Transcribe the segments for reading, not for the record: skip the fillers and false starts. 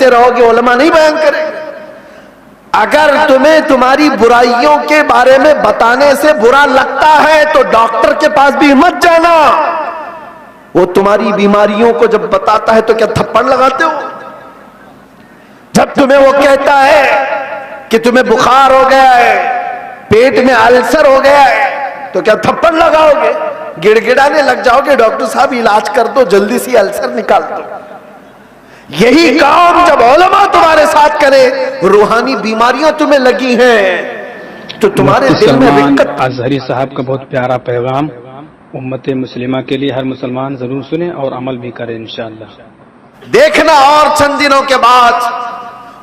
करते रहोगे, उलमा नहीं बयान करेंगे। अगर तुम्हें तुम्हारी बुराइयों के बारे में बताने से बुरा लगता है तो डॉक्टर के पास भी मत जाना। वो तुम्हारी बीमारियों को जब बताता है तो क्या थप्पड़ लगाते हो? जब तुम्हें वो कहता है कि तुम्हें बुखार हो गया है, पेट में अल्सर हो गया है, तो क्या थप्पड़ लगाओगे? गिड़गिड़ाने लग जाओगे, डॉक्टर साहब इलाज कर दो, जल्दी से अल्सर निकाल दो। यही काम जब उलमा तुम्हारे साथ करे, रूहानी बीमारियां तुम्हें लगी हैं तो तुम्हारे दिल में दिक्कत। अजहरी साहब का बहुत प्यारा पैगाम उम्मत मुस्लिमा के लिए हर मुसलमान जरूर सुने और अमल भी करे इंशाअल्लाह। देखना और चंद दिनों के बाद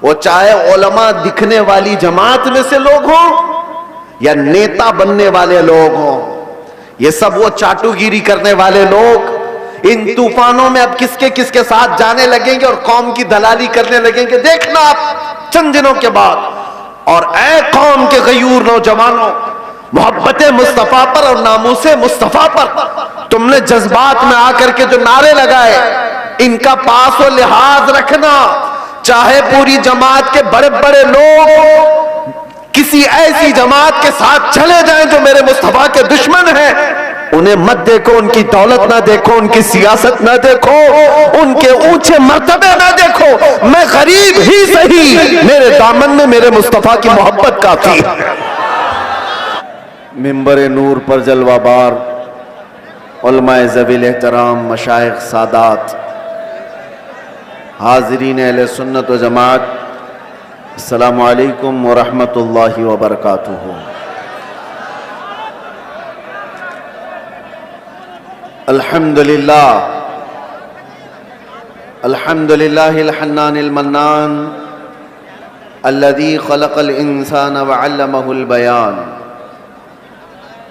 वो चाहे उलमा दिखने वाली जमात में से लोग हों या नेता बनने वाले लोग हों, ये सब वो चाटुगिरी करने वाले लोग इन तूफानों में अब किसके किसके साथ जाने लगेंगे और कौम की दलाली करने लगेंगे। देखना आप चंद दिनों के बाद। और ऐ कौम के गयूर नौजवानों, मोहब्बत मुस्तफा पर और नामूसे मुस्तफा पर तुमने जज्बात में आकर के जो नारे लगाए, इनका पास व लिहाज रखना। चाहे पूरी जमात के बड़े बड़े लोग किसी ऐसी जमात के साथ चले जाएं जो मेरे मुस्तफा के दुश्मन हैं, उन्हें मत देखो, उनकी दौलत ना देखो, उनकी सियासत ना देखो, उनके ऊंचे मर्तबे ना देखो। मैं गरीब ही सही, मेरे दामन में मेरे मुस्तफा की मोहब्बत काफी है। मिंबर नूर पर जलवाबार उलमाए ज़वील एहतराम, मशाइख, सादात, हाज़रीन अहले सुन्नत व जमात, अस्सलामु अलैकुम व रहमतुल्लाहि व बरकातुहू। अल्हम्दुलिल्लाह, अल्हम्दुलिल्लाहिल हन्नानिल मन्नान अल्लज़ी खलक़ल इंसान व अल्लमहुल बयान,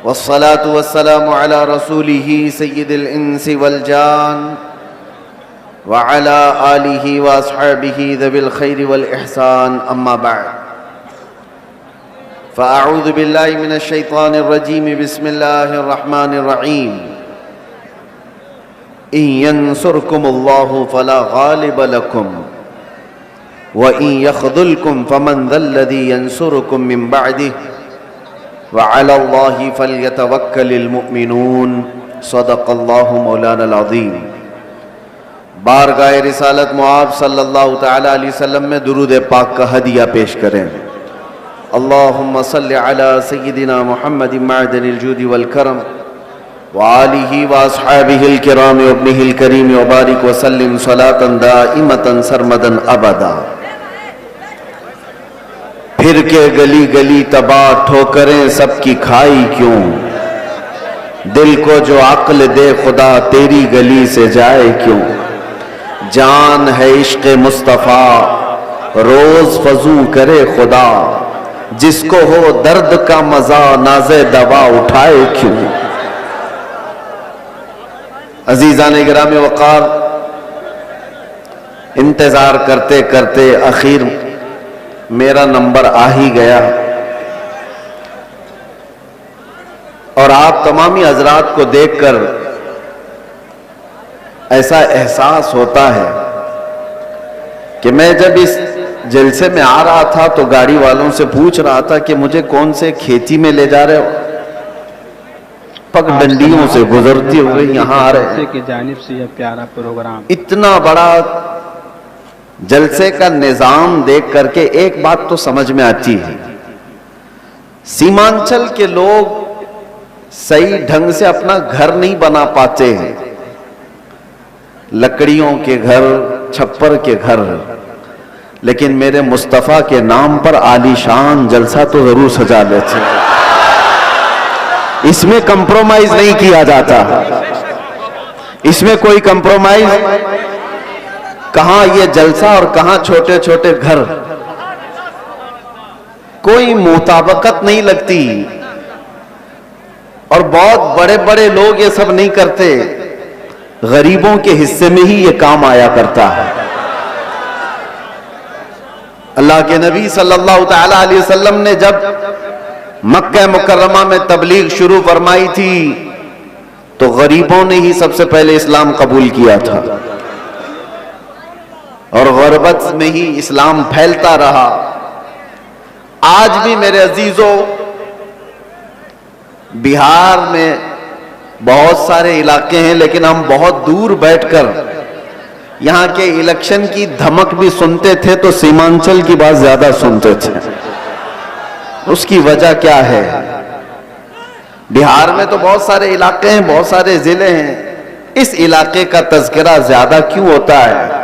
वस्सलातु वस्सलामु अला रसूलिही सय्यिदिल इंसी वल जान व अला आलिही व अस्हाबिही ज़विल खैरि वल इहसान, अम्मा बअद। फ़अऊज़ु बिल्लाहि मिनश शैतानिर रजीम, बिस्मिल्लाहिर रहमानिर रहीम। इन यंसुरकुमुल्लाहु फला गालिब लकुम व इन यख़ज़ुलकुम फमन ज़ल्लज़ी यंसुरुकुम मिन बअदिही व अलल्लाहि फल्यतवक्कलिल मुमिनून। सदक़ल्लाहु मौलानाल अज़ीम। बारगाह रिसालत मुआब सल्लल्लाहु तआला अलैहि वसल्लम में दुरूद पाक का हदिया पेश करें। अल्लाहुम्मा सल्लि अला सय्यिदिना मुहम्मदिन मअदनिल जूदि वल करम व आलिही व अस्हाबिहिल किराम व इब्निहिल करीम व बारिक व सल्लिम सलातन दाइमतन सरमदन अबदा। फिर के गली गली तबाह ठोकरें सबकी खाई क्यों, दिल को जो अक्ल दे खुदा तेरी गली से जाए क्यों। जान है इश्क़ मुस्तफ़ा रोज फजू करे खुदा, जिसको हो दर्द का मजा नाज़े दवा उठाए क्यों। अजीज़ान गिरामी वक़ार, इंतज़ार करते करते आखिर मेरा नंबर आ ही गया और आप तमामी हजरात को देखकर ऐसा एहसास होता है कि मैं जब इस जलसे में आ रहा था तो गाड़ी वालों से पूछ रहा था कि मुझे कौन से खेती में ले जा रहे हो। पगडंडियों से गुजरते हुए यहाँ आ रहे हैं। की जानिब से यह प्यारा प्रोग्राम, इतना बड़ा जलसे का निजाम देख करके एक बात तो समझ में आती है, सीमांचल के लोग सही ढंग से अपना घर नहीं बना पाते हैं। लकड़ियों के घर, छप्पर के घर, लेकिन मेरे मुस्तफा के नाम पर आलीशान जलसा तो जरूर सजा लेते हैं। इसमें कंप्रोमाइज नहीं किया जाता, इसमें कोई कंप्रोमाइज कहां ये जलसा और कहां छोटे छोटे घर, कोई मुताबकत नहीं लगती। और बहुत बड़े बड़े लोग ये सब नहीं करते, गरीबों के हिस्से में ही ये काम आया करता है। अल्लाह के नबी सल्लल्लाहु तआला अलैहि वसल्लम ने जब मक्का मुकर्रमा में तबलीग शुरू फरमाई थी तो गरीबों ने ही सबसे पहले इस्लाम कबूल किया था। और गुर्बत में ही इस्लाम फैलता रहा। आज भी मेरे अजीजों, बिहार में बहुत सारे इलाके हैं, लेकिन हम बहुत दूर बैठकर यहां के इलेक्शन की धमक भी सुनते थे तो सीमांचल की बात ज्यादा सुनते थे। उसकी वजह क्या है? बिहार में तो बहुत सारे इलाके हैं, बहुत सारे जिले हैं, इस इलाके का तज़किरा ज्यादा क्यों होता है?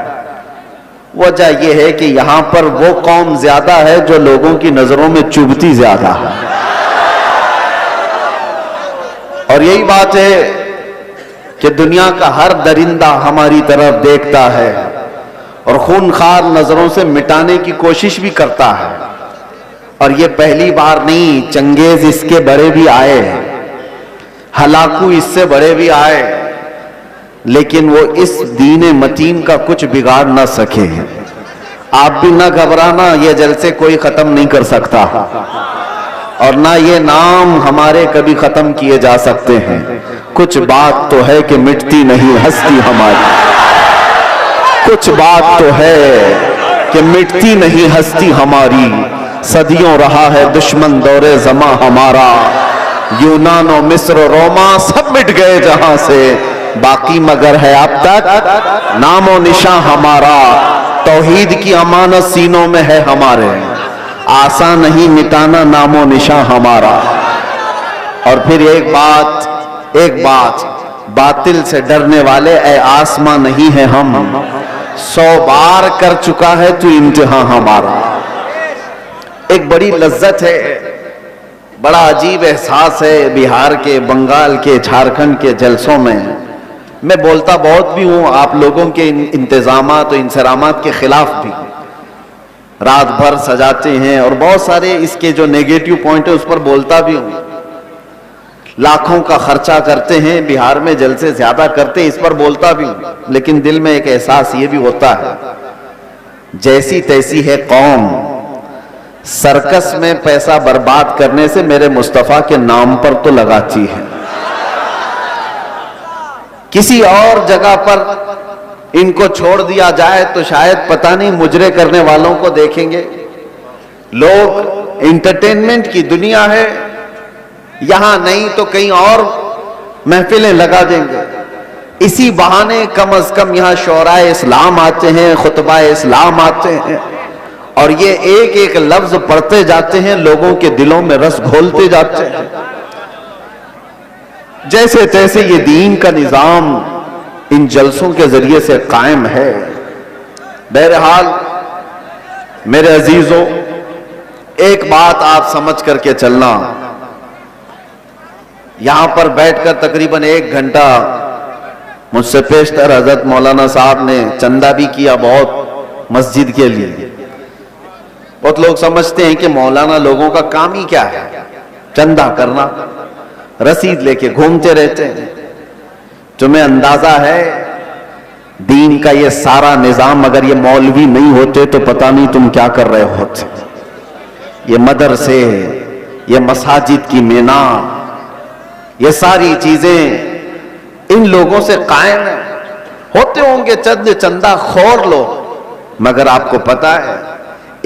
वजह यह है कि यहां पर वो कौम ज्यादा है जो लोगों की नजरों में चुभती ज्यादा है। और यही बात है कि दुनिया का हर दरिंदा हमारी तरफ देखता है और खूनखार नजरों से मिटाने की कोशिश भी करता है। और ये पहली बार नहीं, चंगेज इसके बड़े भी आए, हलाकू इससे बड़े भी आए, लेकिन वो इस दीन मतीन का कुछ बिगाड़ ना सके। आप भी ना घबराना, ये जलसे कोई खत्म नहीं कर सकता और ना ये नाम हमारे कभी खत्म किए जा सकते हैं। कुछ बात तो है कि मिटती नहीं हस्ती हमारी, कुछ बात तो है कि मिटती नहीं हस्ती हमारी। सदियों रहा है दुश्मन दौरे जमा हमारा, यूनान और मिस्र रोमा सब मिट गए जहां से, बाकी मगर है अब तक नामो निशां हमारा। तौहीद की अमानत सीनों में है हमारे, आसान नहीं मिटाना नामो निशां हमारा। और फिर एक बात, बातिल से डरने वाले ए आसमां नहीं है हम, 100 बार कर चुका है तू इम्तिहान हमारा। एक बड़ी लज्जत है, बड़ा अजीब एहसास है बिहार के, बंगाल के, झारखंड के जलसों में। मैं बोलता बहुत भी हूं आप लोगों के इंतजामात और इंसरामात के खिलाफ भी, रात भर सजाते हैं और बहुत सारे इसके जो नेगेटिव पॉइंट है उस पर बोलता भी हूं। लाखों का खर्चा करते हैं बिहार में, जलसे ज्यादा करते हैं, इस पर बोलता भी हूं। लेकिन दिल में एक एहसास ये भी होता है, जैसी तैसी है कौम, सर्कस में पैसा बर्बाद करने से मेरे मुस्तफा के नाम पर तो लगाती है। किसी और जगह पर इनको छोड़ दिया जाए तो शायद पता नहीं मुजरे करने वालों को देखेंगे लोग। इंटरटेनमेंट की दुनिया है, यहां नहीं तो कहीं और महफिलें लगा देंगे। इसी बहाने कम अज कम यहां शोराए इस्लाम आते हैं, खुतबा इस्लाम आते हैं और ये एक एक लफ्ज पढ़ते जाते हैं, लोगों के दिलों में रस घोलते जाते हैं। जैसे तैसे ये दीन का निजाम इन जलसों के जरिए से कायम है। बहरहाल मेरे अजीजों, एक बात आप समझ करके चलना, यहां पर बैठकर तकरीबन 1 घंटा मुझसे पेशतर हजरत मौलाना साहब ने चंदा भी किया बहुत मस्जिद के लिए। बहुत लोग समझते हैं कि मौलाना लोगों का काम ही क्या है, चंदा करना, रसीद लेके घूमते रहते हैं। तुम्हें अंदाजा है दीन का ये सारा निजाम अगर ये मौलवी नहीं होते तो पता नहीं तुम क्या कर रहे होते। ये मदरसे, ये मसाजिद की मीनार, ये सारी चीजें इन लोगों से कायम है। होते होंगे चंद चंदा खोर लोग, मगर आपको पता है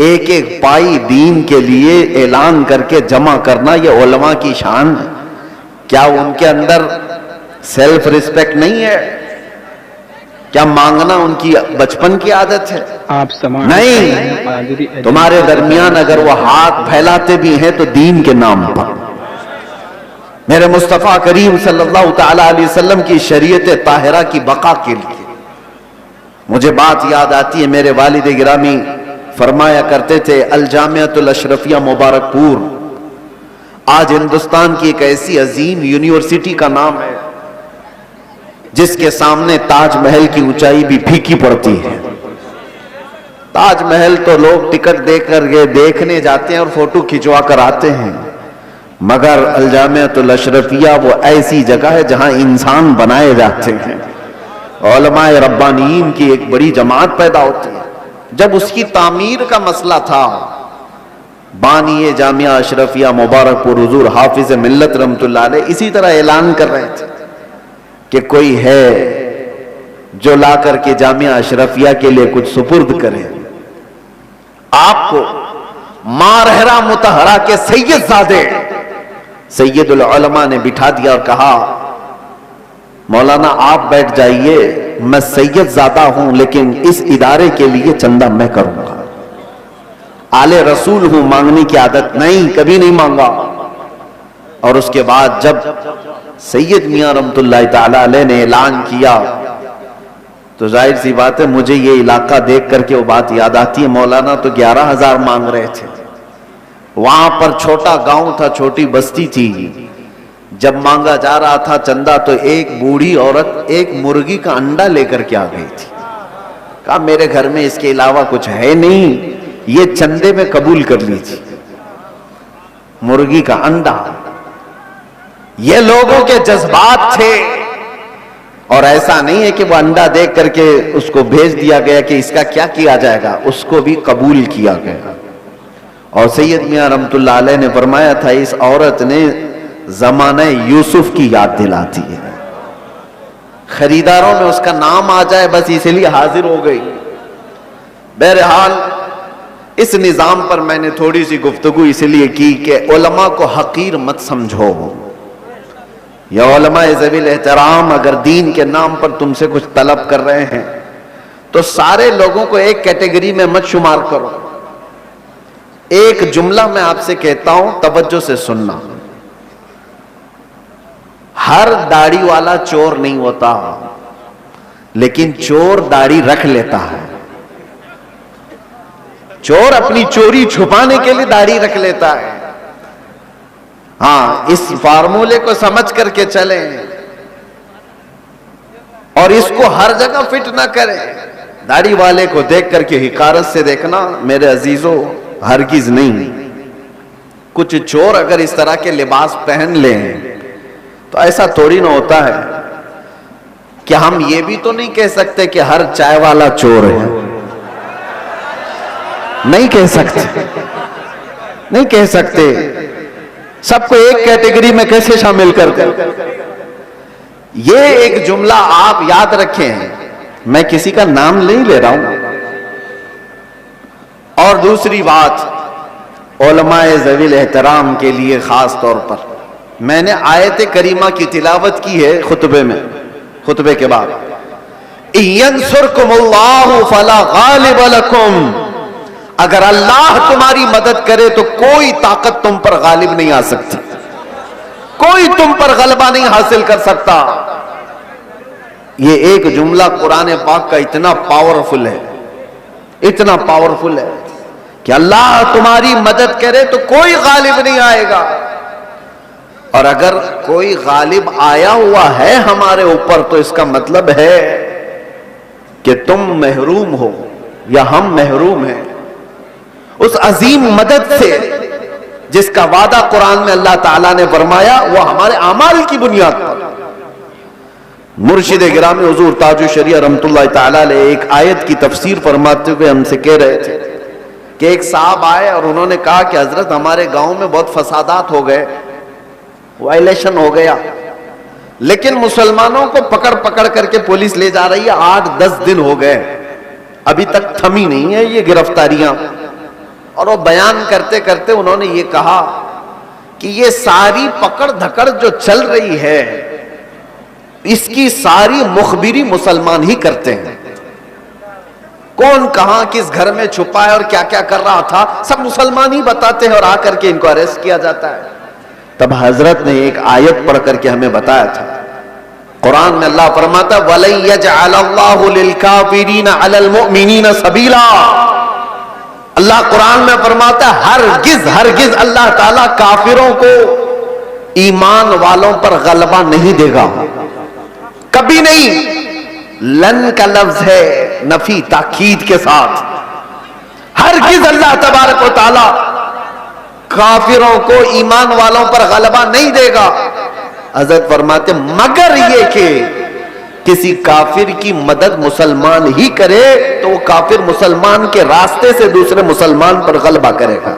एक एक पाई दीन के लिए ऐलान करके जमा करना ये उलमा की शान है। क्या उनके अंदर सेल्फ रिस्पेक्ट नहीं है? क्या मांगना उनकी बचपन की आदत है? आप नहीं, तुम्हारे दरमियान अगर वो हाथ फैलाते भी हैं तो दीन के नाम पर। मेरे मुस्तफा करीम सल्लल्लाहु ताला अलैहि वसल्लम की शरीयत ताहिरा की बका के लिए मुझे बात याद आती है। मेरे वालिद गिरामी फरमाया करते थे, अल जामियातुल अशरफिया मुबारकपुर आज हिंदुस्तान की एक ऐसी अजीम यूनिवर्सिटी का नाम है जिसके सामने ताजमहल की ऊंचाई भी फीकी पड़ती है। ताजमहल तो लोग टिकट देकर के देखने जाते हैं और फोटो खिंचवा कर आते हैं, मगर अल जामियातुल अशरफिया वो ऐसी जगह है जहां इंसान बनाए जाते हैं। उलमाए रब्बानीन की एक बड़ी जमात पैदा होती है। जब उसकी तामीर का मसला था, बानी जामिया अशरफिया मुबारकपुर हुजूर हाफिज मिल्लत रहमतुल्लाह अलैह इसी तरह ऐलान कर रहे थे कि कोई है जो ला करके जामिया अशरफिया के लिए कुछ सुपुर्द करें। आपको मारहरा मुतहरा के सैयदजादे सैयदुल उलमा ने बिठा दिया और कहा, मौलाना आप बैठ जाइए, मैं सैयदजादा हूं लेकिन इस इदारे के लिए चंदा मैं करूंगा। आले रसूल हूं, मांगने की आदत नहीं, कभी नहीं मांगा। और उसके बाद जब सैयद मियां रहमतुल्लाह ताला अलैह ने ऐलान किया तो जाहिर सी बात है मुझे ये इलाका देख करके वो बात याद आती है, मौलाना तो 11,000 मांग रहे थे। वहां पर छोटा गांव था, छोटी बस्ती थी। जब मांगा जा रहा था चंदा तो एक बूढ़ी औरत एक मुर्गी का अंडा लेकर के आ गई थी। कहा मेरे घर में इसके अलावा कुछ है नहीं, ये चंदे में कबूल कर लीजिए। मुर्गी का अंडा, ये लोगों के जज्बात थे। और ऐसा नहीं है कि वो अंडा देख करके उसको भेज दिया गया कि इसका क्या किया जाएगा, उसको भी कबूल किया गया। और सैयद मियां रहमतुल्लाह अलैह ने फरमाया था, इस औरत ने ज़माने यूसुफ की याद दिलाती है। खरीदारों में उसका नाम आ जाए बस इसलिए हाजिर हो गई। बहरहाल इस निजाम पर मैंने थोड़ी सी गुफ्तगू इसलिए की कि उलमा को हकीर मत समझो। या उलमा ज़वील एहतराम अगर दीन के नाम पर तुमसे कुछ तलब कर रहे हैं तो सारे लोगों को एक कैटेगरी में मत शुमार करो। एक जुमला मैं आपसे कहता हूं, तवज्जो से सुनना। हर दाढ़ी वाला चोर नहीं होता, लेकिन चोर दाढ़ी रख लेता है। चोर अपनी चोरी छुपाने के लिए दाढ़ी रख लेता है। हाँ, इस फार्मूले को समझ करके चलें और इसको हर जगह फिट ना करें। दाढ़ी वाले को देख करके हिकारत से देखना मेरे अजीजों, हरगिज नहीं। कुछ चोर अगर इस तरह के लिबास पहन लें तो ऐसा थोड़ी ना होता है कि हम ये भी तो नहीं कह सकते कि हर चाय वाला चोर है। नहीं कह सकते, नहीं कह सकते। सबको एक कैटेगरी में कैसे शामिल करते? ये एक जुमला आप याद रखें, मैं किसी का नाम नहीं ले रहा हूं। और दूसरी बात, उलमाए ज़वील एहतराम के लिए खास तौर पर मैंने आयत करीमा की तिलावत की है खुतबे में, खुतबे के बाद, यंसुरकुमुल्लाहु फला गालिब लकुम, अगर अल्लाह तुम्हारी मदद करे तो कोई ताकत तुम पर गालिब नहीं आ सकती, कोई तुम पर गलबा नहीं हासिल कर सकता। ये एक जुमला कुरान पाक का इतना पावरफुल है, इतना पावरफुल है कि अल्लाह तुम्हारी मदद करे तो कोई गालिब नहीं आएगा। और अगर कोई गालिब आया हुआ है हमारे ऊपर तो इसका मतलब है कि तुम महरूम हो या हम महरूम हैं उस अजीम मदद से जिसका वादा कुरान में अल्लाह ताला ने फरमाया, वो हमारे अमाल की बुनियाद पर। मुर्शिद गिरामी हुजूर ताजुल शरिया रहमतुल्लाह ताला अलैह एक आयत की तफसीर फरमाते हुए हमसे कह रहे थे कि एक साहब आए और उन्होंने कहा कि हजरत हमारे गांव में बहुत फसादात हो गए, वायलेशन हो गया, लेकिन मुसलमानों को पकड़ पकड़ करके पुलिस ले जा रही है, 8-10 दिन हो गए, अभी तक थमी नहीं है ये गिरफ्तारियां। और वो बयान करते करते उन्होंने ये कहा कि ये सारी पकड़ धकड़ जो चल रही है इसकी सारी मुखबिरी मुसलमान ही करते हैं। कौन कहां किस घर में छुपा है और क्या क्या कर रहा था सब मुसलमान ही बताते हैं और आकर के इनको अरेस्ट किया जाता है। तब हजरत ने एक आयत पढ़ करके हमें बताया था, कुरान में अल्लाह फरमाता वलन यजअलल्लाहु लिलकाफिरीना अलल मुमिनीना सबीला। अल्लाह कुरान में फरमाता है हरगिज हरगिज अल्लाह ताला काफिरों को ईमान वालों पर गलबा नहीं देगा, कभी नहीं। लन का लफ्ज है नफी ताकीद के साथ, हरगिज अल्लाह तबारक व तआला काफिरों को ईमान वालों पर गलबा नहीं देगा। हजरत फरमाते मगर ये कि किसी काफिर की मदद मुसलमान ही करे तो वो काफिर मुसलमान के रास्ते से दूसरे मुसलमान पर गलबा करेगा।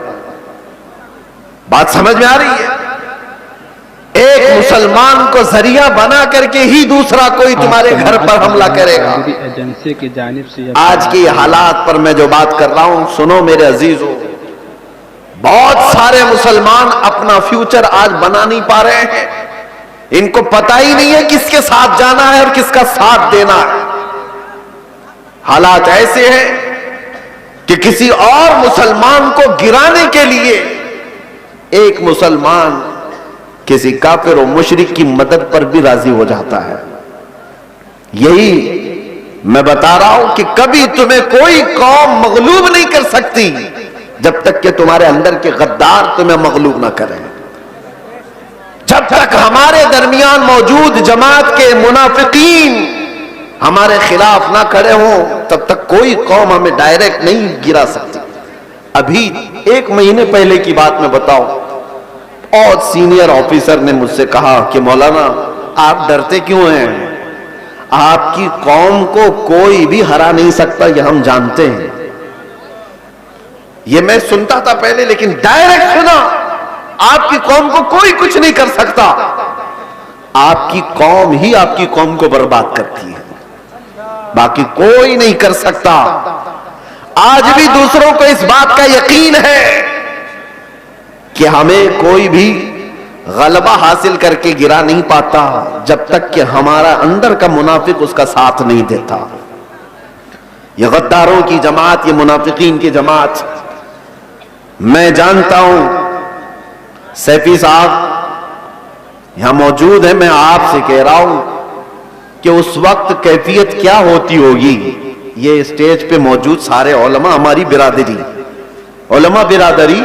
बात समझ में आ रही है? एक मुसलमान को जरिया बना करके ही दूसरा कोई तुम्हारे घर पर हमला करेगा। एजेंसी की जानिब से आज के हालात पर मैं जो बात कर रहा हूं, सुनो मेरे अजीजों, बहुत सारे मुसलमान अपना फ्यूचर आज बना नहीं पा रहे हैं। इनको पता ही नहीं है किसके साथ जाना है और किसका साथ देना है। हालात ऐसे हैं कि किसी और मुसलमान को गिराने के लिए एक मुसलमान किसी काफिर और मुशरिक की मदद पर भी राजी हो जाता है। यही मैं बता रहा हूं कि कभी तुम्हें कोई कौम मगलूब नहीं कर सकती जब तक कि तुम्हारे अंदर के गद्दार तुम्हें मगलूब ना करें। जब तक हमारे दरमियान मौजूद जमात के मुनाफिकीन हमारे खिलाफ ना खड़े हों, तब तक कोई कौम हमें डायरेक्ट नहीं गिरा सकती। अभी 1 महीने पहले की बात मैं बताऊं, और सीनियर ऑफिसर ने मुझसे कहा कि मौलाना आप डरते क्यों हैं? आपकी कौम को कोई भी हरा नहीं सकता, यह हम जानते हैं। यह मैं सुनता था पहले, लेकिन डायरेक्ट सुना, आपकी कौम को कोई कुछ नहीं कर सकता। आपकी कौम ही आपकी कौम को बर्बाद करती है, बाकी कोई नहीं कर सकता। आज भी दूसरों को इस बात का यकीन है कि हमें कोई भी गलबा हासिल करके गिरा नहीं पाता जब तक कि हमारा अंदर का मुनाफिक उसका साथ नहीं देता। ये गद्दारों की जमात, ये मुनाफिकीन की जमात, मैं जानता हूं सैफी साहब यहां मौजूद है, मैं आपसे कह रहा हूं कि उस वक्त कैफियत क्या होती होगी। ये स्टेज पे मौजूद सारे उलमा, हमारी बिरादरी, उलमा बिरादरी,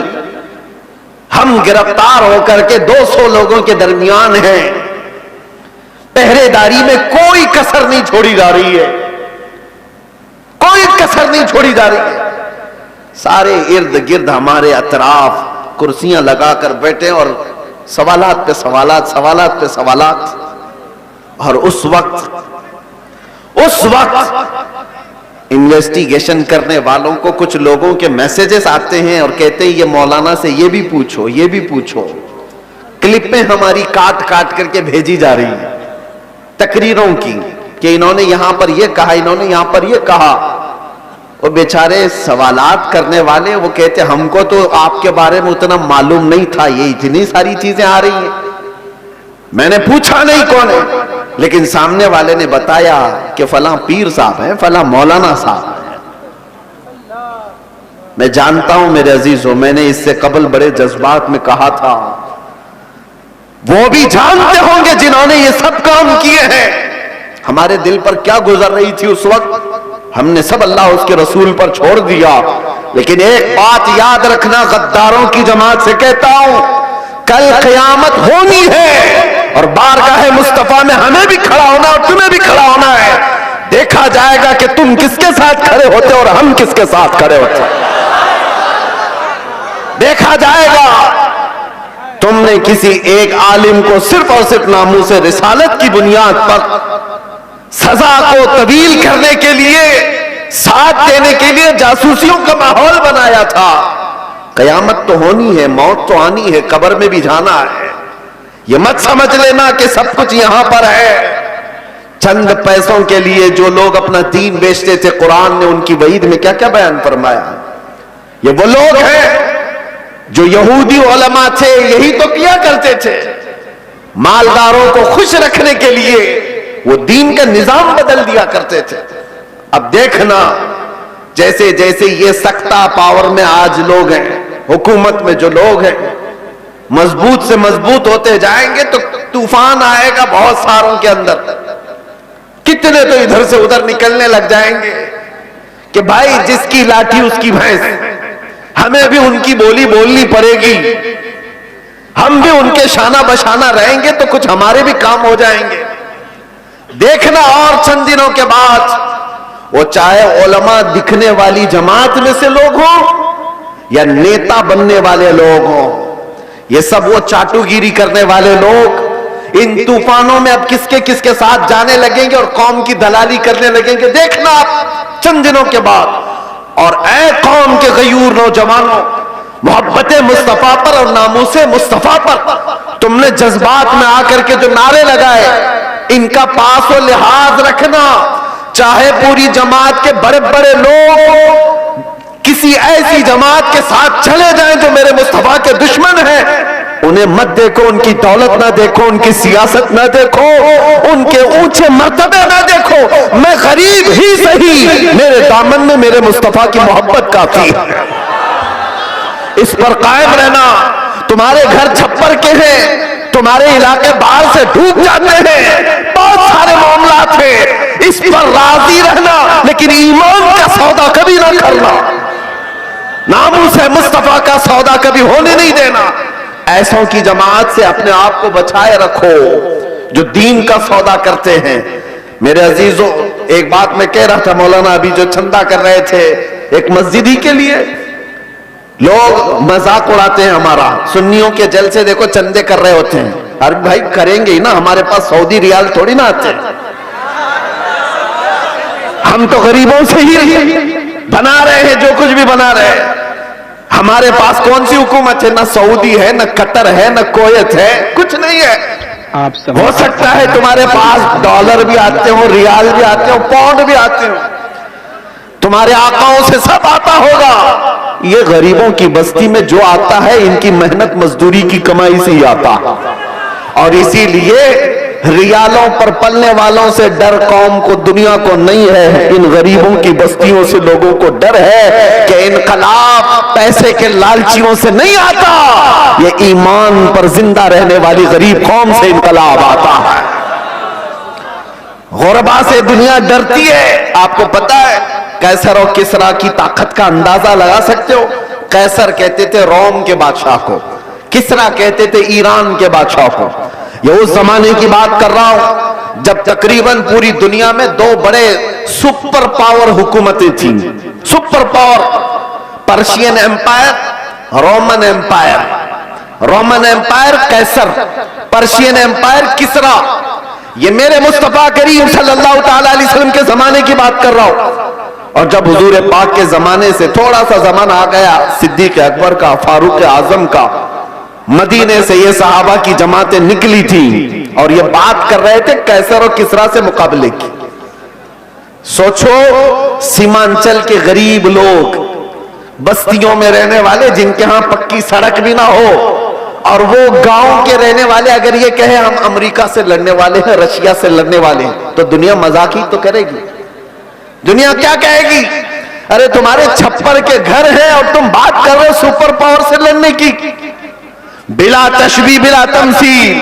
हम गिरफ्तार होकर के 200 लोगों के दरमियान हैं। पहरेदारी में कोई कसर नहीं छोड़ी जा रही है, कोई कसर नहीं छोड़ी जा रही है। सारे इर्द गिर्द हमारे अतराफ कुर्सियां लगाकर बैठे और सवालात पे सवालात, सवालात पे सवालात। और उस वक्त इन्वेस्टिगेशन करने वालों को कुछ लोगों के मैसेजेस आते हैं और कहते हैं ये मौलाना से ये भी पूछो, ये भी पूछो। क्लिपें हमारी काट काट करके भेजी जा रही है तकरीरों की कि इन्होंने यहां पर ये कहा, इन्होंने यहां पर ये कहा। वो बेचारे सवालात करने वाले वो कहते हमको तो आपके बारे में उतना मालूम नहीं था, ये इतनी सारी चीजें आ रही हैं। मैंने पूछा नहीं कौन है, लेकिन सामने वाले ने बताया कि फलां पीर साहब हैं, फलां मौलाना साहब हैं। मैं जानता हूं मेरे अजीजों, मैंने इससे कबल बड़े जज्बात में कहा था, वो भी जानते होंगे जिन्होंने ये सब काम किए हैं हमारे दिल पर क्या गुजर रही थी उस वक्त। हमने सब अल्लाह उसके रसूल पर छोड़ दिया। लेकिन एक बात याद रखना, गद्दारों की जमात से कहता हूं, कल क़यामत होनी है और बारगाह मुस्तफा में हमें भी खड़ा होना और तुम्हें भी खड़ा होना है। देखा जाएगा कि तुम किसके साथ खड़े होते और हम किसके साथ खड़े होते। देखा जाएगा तुमने किसी एक आलिम को सिर्फ और सिर्फ नामूसे रिसालत की बुनियाद पर सजा को तवील करने के लिए, साथ देने के लिए जासूसियों का माहौल बनाया था। कयामत तो होनी है, मौत तो आनी है, कब्र में भी जाना है। ये मत समझ लेना कि सब कुछ यहां पर है। चंद पैसों के लिए जो लोग अपना दीन बेचते थे, कुरान ने उनकी वईद में क्या क्या बयान फरमाया। ये वो लोग हैं जो यहूदी उलमा थे, यही तो किया करते थे। मालदारों को खुश रखने के लिए वो दीन का निजाम बदल दिया करते थे। अब देखना जैसे जैसे ये सख्ता पावर में आज लोग हैं, हुकूमत में जो लोग हैं, मजबूत से मजबूत होते जाएंगे तो तूफान आएगा बहुत सारों के अंदर। कितने तो इधर से उधर निकलने लग जाएंगे कि भाई जिसकी लाठी उसकी भैंस, हमें भी उनकी बोली बोलनी पड़ेगी, हम भी उनके शाना बशाना रहेंगे तो कुछ हमारे भी काम हो जाएंगे। देखना और चंद दिनों के बाद वो चाहे उलमा दिखने वाली जमात में से लोग हों या नेता बनने वाले लोग हों, ये सब वो चाटुगिरी करने वाले लोग इन तूफानों में अब किसके किसके साथ जाने लगेंगे और कौम की दलाली करने लगेंगे। देखना आप चंद दिनों के बाद। और ऐ कौम के गयूर नौजवानों, मोहब्बत मुस्तफा पर और नामूसे मुस्तफा पर तुमने जज्बात में आकर के जो नारे लगाए, इनका पास व लिहाज रखना। चाहे पूरी जमात के बड़े बड़े लोग किसी ऐसी जमात के साथ चले जाएं जो मेरे मुस्तफा के दुश्मन हैं, उन्हें मत देखो, उनकी दौलत ना देखो, उनकी सियासत ना देखो, उनके ऊंचे मर्तबे ना देखो। मैं गरीब ही सही, मेरे दामन में मेरे मुस्तफा की मोहब्बत काफी है। इस पर कायम रहना। तुम्हारे घर छप्पर के हैं, तुम्हारे इलाके बाढ़ से डूब जाते हैं, बहुत सारे मामलात हैं, इस पर राजी रहना, लेकिन ईमान का सौदा कभी ना करना, नामूसे मुस्तफा का सौदा कभी होने नहीं देना। ऐसों की जमात से अपने आप को बचाए रखो जो दीन का सौदा करते हैं। मेरे अजीजों, एक बात मैं कह रहा था, मौलाना अभी जो चंदा कर रहे थे एक मस्जिद ही के लिए, लोग मजाक उड़ाते हैं हमारा। सुन्नियों के जलसे देखो चंदे कर रहे होते हैं। अरे भाई करेंगे ही ना, हमारे पास सऊदी रियाल थोड़ी ना आते, हम तो गरीबों से ही बना रहे हैं जो कुछ भी बना रहे हैं। हमारे पास कौन सी हुकूमत है? ना सऊदी है, ना कतर है, ना कुवैत है, कुछ नहीं है। हो सकता है तुम्हारे पास डॉलर भी आते हो, रियाल भी आते हो, पाउंड भी आते हो, तुम्हारे आकाओं से सब आता होगा। ये गरीबों की बस्ती में जो आता है इनकी मेहनत मजदूरी की कमाई से ही आता है, और इसीलिए रियालों पर पलने वालों से डर कौम को, दुनिया को नहीं है, इन गरीबों की बस्तियों से लोगों को डर है कि इनकलाब पैसे के लालचियों से नहीं आता, ये ईमान पर जिंदा रहने वाली गरीब कौम से इनकलाब आता है। गुरबा से दुनिया डरती है। आपको पता है कैसर और किसरा की ताकत का अंदाजा लगा सकते हो? कैसर कहते थे रोम के बादशाह को, किसरा कहते थे ईरान के बादशाह को। ये उस जमाने की बात कर रहा हूं जब तकरीबन पूरी दुनिया में दो बड़े सुपर पावर हुकूमतें थी। Super power, Persian empire, Roman empire. Roman empire कैसर, पर्शियन एम्पायर किसरा। ये मेरे मुस्तफा करीम सल्लल्लाहु ताला अलैहि वसल्लम के जमाने की बात कर रहा हूं। और जब हुजूर पाक के जमाने से थोड़ा सा जमाना आ गया, सिद्दीक अकबर का, फारूक आजम का, मदीने से ये सहाबा की जमातें निकली थी और ये बात कर रहे थे कैसर और किसरा से मुकाबले की। सोचो सीमांचल के गरीब लोग, बस्तियों में रहने वाले जिनके यहां पक्की सड़क भी ना हो, और वो गांव के रहने वाले अगर ये कहे हम अमेरिका से लड़ने वाले हैं, रशिया से लड़ने वाले हैं, तो दुनिया मजाक ही तो करेगी। दुनिया क्या कहेगी? अरे तुम्हारे छप्पर के घर हैं और तुम बात कर रहे हो सुपर पावर से लड़ने की। बिला तशबीह बिला तमसील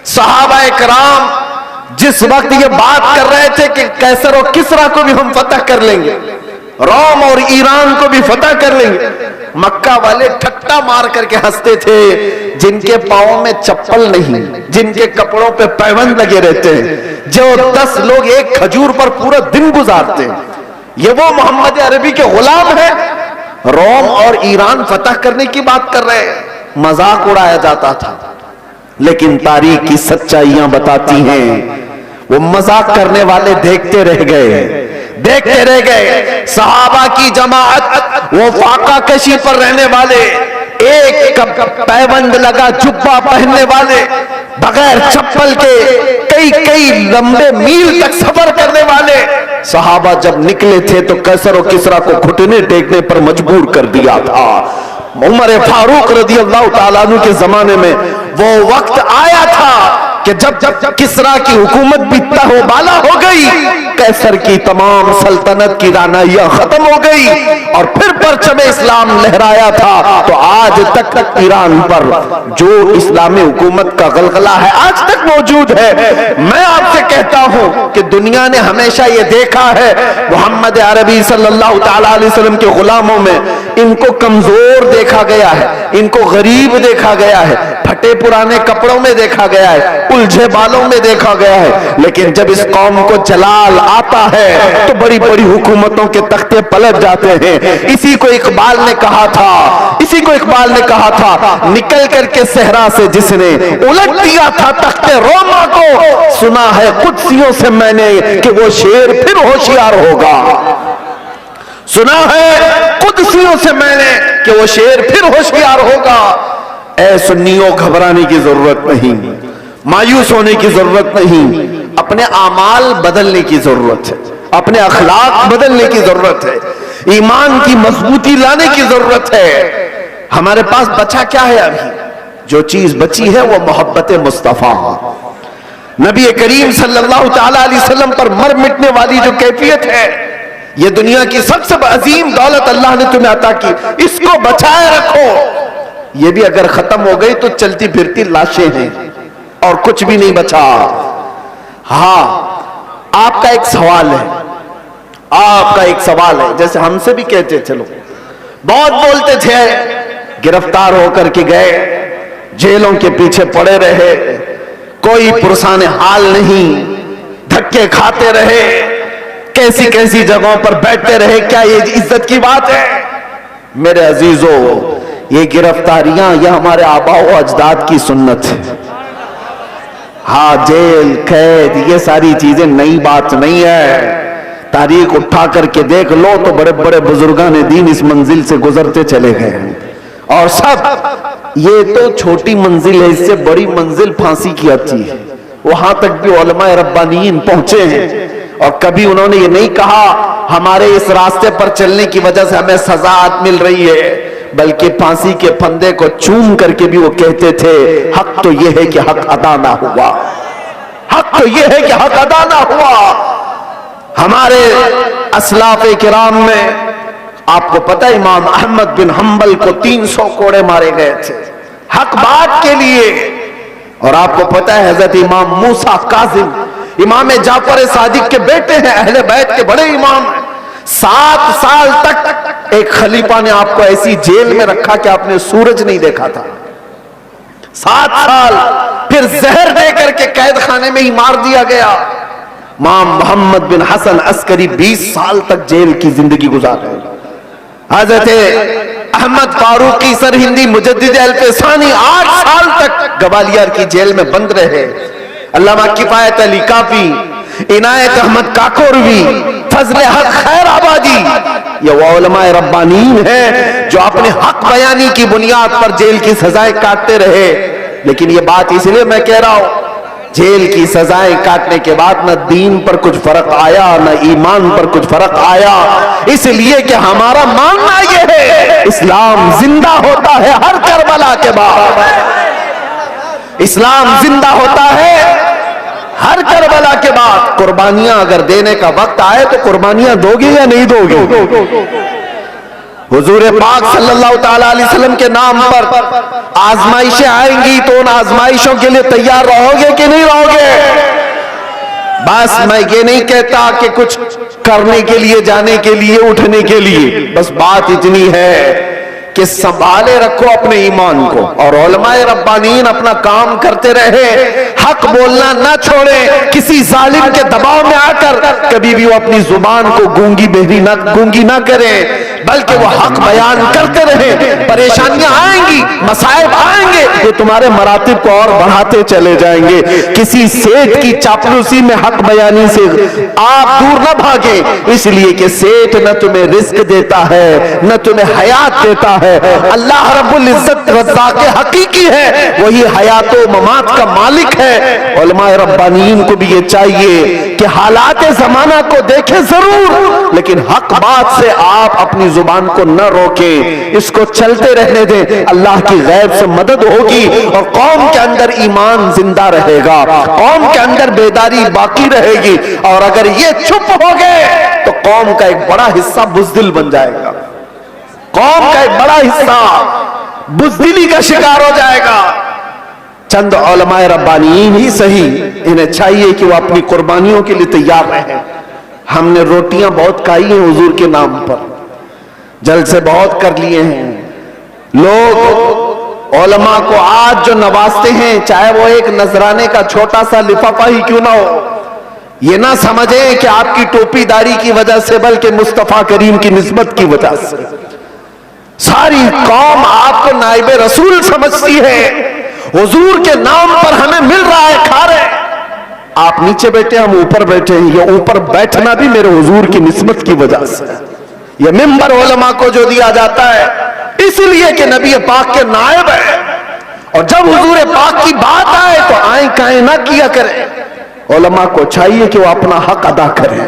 सहाबा इकराम जिस वक्त ये बात कर रहे थे कि कैसर और किसरा को भी हम फतह कर लेंगे, रोम और ईरान को भी फतह कर लेंगे, मक्का वाले ठट्टा मार करके हंसते थे। जिनके पांवों में चप्पल नहीं, जिनके कपड़ों पे पैबंद लगे रहते हैं, जो 10 लोग एक खजूर पर पूरा दिन गुजारते हैं, ये वो मोहम्मद अरबी के गुलाम है। रोम और ईरान फतह करने की बात कर रहे हैं। मजाक उड़ाया जाता था, लेकिन तारीख की सच्चाइयां बताती हैं वो मजाक करने वाले देखते रह गए, देखते रह गए। सहाबा की जमाअत, वो फाका कशी पर रहने वाले, एक पैबंद लगा जुब्बा पहनने वाले, बगैर चप्पल के कई कई लंबे मील तक सफर करने वाले सहाबा जब निकले थे तो कैसर और किसरा को घुटने टेकने पर मजबूर कर दिया था। उमर फारूक रज़ी अल्लाह ताला अन्हु के जमाने में वो वक्त आया था कि जब किसरा की हुकूमत भी तहोबाला हो गई, कैसर की तमाम सल्तनत की रानाइयां खत्म हो गई और फिर परचम इस्लाम लहराया था, तो आज तक ईरान पर जो इस्लामी हुकूमत का गलगला है आज तक मौजूद है। मैं आपसे कहता हूं कि दुनिया ने हमेशा ये देखा है मोहम्मद अरबी सल्लल्लाहु ताला अलैहि वसल्लम के गुलामों में इनको कमजोर देखा गया है, इनको गरीब देखा गया है, फटे पुराने कपड़ों में देखा गया है, उलझे बालों में देखा गया है। लेकिन जब इस कौम को जलाल आता है तो बड़ी बड़ी हुकूमतों के तख्ते पलट जाते हैं। इसी को इकबाल ने कहा था, इसी को इकबाल ने कहा था, निकल करके सहरा से जिसने उलट दिया था तख्ते रोमा को, सुना है कुदसियों से मैंने कि वो शेर फिर होशियार होगा। सुना है कुदसियों से मैंने कि वो शेर फिर होशियार होगा। ऐ सुन्नियों, घबराने की जरूरत नहीं, मायूस होने की जरूरत नहीं, अपने आमाल बदलने की जरूरत है, अपने अखलाक बदलने की जरूरत है, ईमान की मजबूती लाने की जरूरत है। हमारे पास बचा क्या है? अभी जो चीज बची है वो मोहब्बत मुस्तफा, नबी करीम सल्लल्लाहु ताला अलैहि वसल्लम पर मर मिटने वाली जो कैफियत है, ये दुनिया की सबसे अजीम दौलत अल्लाह ने तुम्हें अता की, इसको बचाए रखो। ये भी अगर खत्म हो गई तो चलती फिरती लाशें हैं और कुछ भी नहीं बचा। हाँ, आपका एक सवाल है, आपका एक सवाल है। जैसे हमसे भी कहते, चलो बहुत बोलते थे, गिरफ्तार होकर के गए, जेलों के पीछे पड़े रहे, कोई पुरसाने हाल नहीं, धक्के खाते रहे, कैसी कैसी जगहों पर बैठते रहे। क्या ये इज्जत की बात है? मेरे अजीजों, ये गिरफ्तारियां, ये हमारे आबाओ अजदाद की सुन्नत है। हाँ, जेल, कैद, ये सारी चीजें नई बात नहीं है। तारीख उठा करके देख लो तो बड़े बड़े बुजुर्गान दीन इस मंजिल से गुजरते चले गए हैं, और सब ये तो छोटी मंजिल है, इससे बड़ी मंजिल फांसी की आती है। वहां तक भी उलमाए रब्बानीन पहुंचे हैं, और कभी उन्होंने ये नहीं कहा हमारे इस रास्ते पर चलने की वजह से हमें सजा मिल रही है, बल्कि फांसी के फंदे को चूम करके भी वो कहते थे हक तो ये है कि हक अदा ना हुआ, हक तो ये है कि हक अदा ना हुआ। हमारे असलाफ़े किराम में आपको पता है, इमाम अहमद बिन हंबल को 300 कोड़े मारे गए थे हक बात के लिए। और आपको पता है हजरत इमाम मूसा काजिम, इमाम जाफर सादिक के बेटे हैं, अहले बैत के बड़े इमाम हैं। 7 साल तक एक खलीफा ने आपको ऐसी जेल में रखा कि आपने सूरज नहीं देखा था। 7 साल, फिर जहर देकर के कैद खाने में ही मार दिया गया। इमाम मोहम्मद बिन हसन अस्करी 20 साल तक जेल की जिंदगी गुजारे। हजरत अहमद फारूकी सरहिंदी मुजद्दिद अल-फसानी 8 साल तक ग्वालियर की जेल में बंद रहे। अल्लामा किफायत अली काफी, इनायत अहमद काकोरवी, फजले हक खैराबादी, ये वो उलमाए रब्बानीन हैं जो अपने हक बयानी की बुनियाद पर जेल की सजाएं काटते रहे। लेकिन ये बात इसलिए मैं कह रहा हूं, जेल की सजाएं काटने के बाद न दीन पर कुछ फर्क आया, न ईमान पर कुछ फर्क आया, इसलिए कि हमारा मानना यह है इस्लाम जिंदा होता है हर करबला के बाद। इस्लाम जिंदा होता है हर करबला के बाद। कुर्बानियां अगर देने का वक्त आए तो कुर्बानियां दोगे या नहीं दोगे? हुजूर पाक सल्लल्लाहु ताला अलैहि वसल्लम के नाम पर आजमाइशें आएंगी तो उन आजमाइशों के लिए तैयार रहोगे कि नहीं रहोगे? बस मैं ये नहीं कहता कि कुछ करने के लिए, जाने के लिए, उठने के लिए, बस बात इतनी है कि संभाले रखो अपने ईमान को, और उलमाए रब्बानीन अपना काम करते रहे, हक बोलना ना छोड़े, किसी जालिम के दबाव में आकर कभी भी वो अपनी जुबान को गूंगी ना करें, बल्कि वो हक बयान करते रहे। परेशानियां आएंगी, मसाइब आएंगे, ये तुम्हारे मरातिब को और बढ़ाते चले जाएंगे। किसी सेठ की चापलूसी में हक बयानी से आप दूर न भागे, इसलिए कि सेठ न तुम्हें रिस्क देता है, न तुम्हें हयात देता है। अल्लाह रब्बुल इज्जत रज़्ज़ाक़ हकीकी है, वही हयात व ममात का मालिक है। उलमाए रब्बानीन को भी ये चाहिए कि हालात जमाना को देखें जरूर, लेकिन हक बात से आप अपनी जुबान को न रोकें, इसको चलते रहने दें। अल्लाह की गैब से मदद होगी और कौम के अंदर ईमान जिंदा रहेगा, कौम के अंदर बेदारी बाकी रहेगी। और अगर ये चुप हो गए तो कौम का एक बड़ा हिस्सा बुज़दिल बन जाएगा, कौम का एक बड़ा हिस्सा बुज़दिली का शिकार हो जाएगा। चंद उलमाए रब्बानीन ही सही, इन्हें चाहिए कि वो अपनी कुर्बानियों के लिए तैयार रहे। हमने रोटियां बहुत खाई हैं हुजूर के नाम पर, जलसे बहुत कर लिए हैं। लोग उलमा को आज जो नवाजते हैं, चाहे वो एक नजराने का छोटा सा लिफाफा ही क्यों ना हो, ये ना समझें कि आपकी टोपीदारी की वजह से, बल्कि मुस्तफा करीम की निस्बत की वजह से सारी कौम आपको नाइब रसूल समझती है। हुजूर के नाम पर हमें मिल रहा है, खा रहे। आप नीचे बैठे, हम ऊपर बैठे हैं, ये ऊपर बैठना भी मेरे हुजूर की निस्बत की वजह से। ये मिंबर उलमा को जो दिया जाता है, इसलिए कि नबी पाक के नायब है। और जब हुजूर पाक की बात आए तो आए काए ना किया करें। उलमा को चाहिए कि वो अपना हक अदा करें,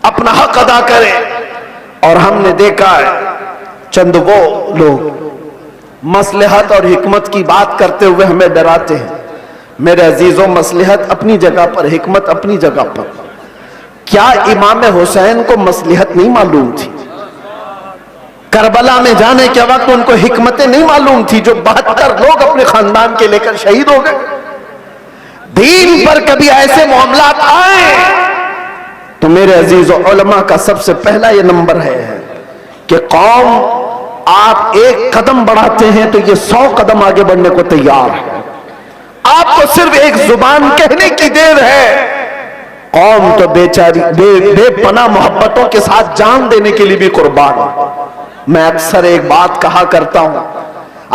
अपना हक अदा करें। और हमने देखा है चंद वो लोग मसलहत और हिकमत की बात करते हुए हमें डराते हैं। मेरे अजीजों, मसलहत अपनी जगह पर, हिकमत अपनी जगह पर। क्या इमाम हुसैन को मसलहत नहीं मालूम थी? करबला में जाने के वक्त उनको हिकमतें नहीं मालूम थी जो 72 लोग अपने खानदान के लेकर शहीद हो गए? दीन पर कभी ऐसे मामलात आए तो मेरे अजीजों, उलमा का सबसे पहला ये नंबर है कि कौम, आप एक कदम बढ़ाते हैं तो ये 100 कदम आगे बढ़ने को तैयार है। आपको सिर्फ एक जुबान कहने की देर है। कौम तो बेचारी बेपनाह मोहब्बतों के साथ जान देने के लिए भी कुर्बान है। मैं अक्सर एक बात कहा करता हूं,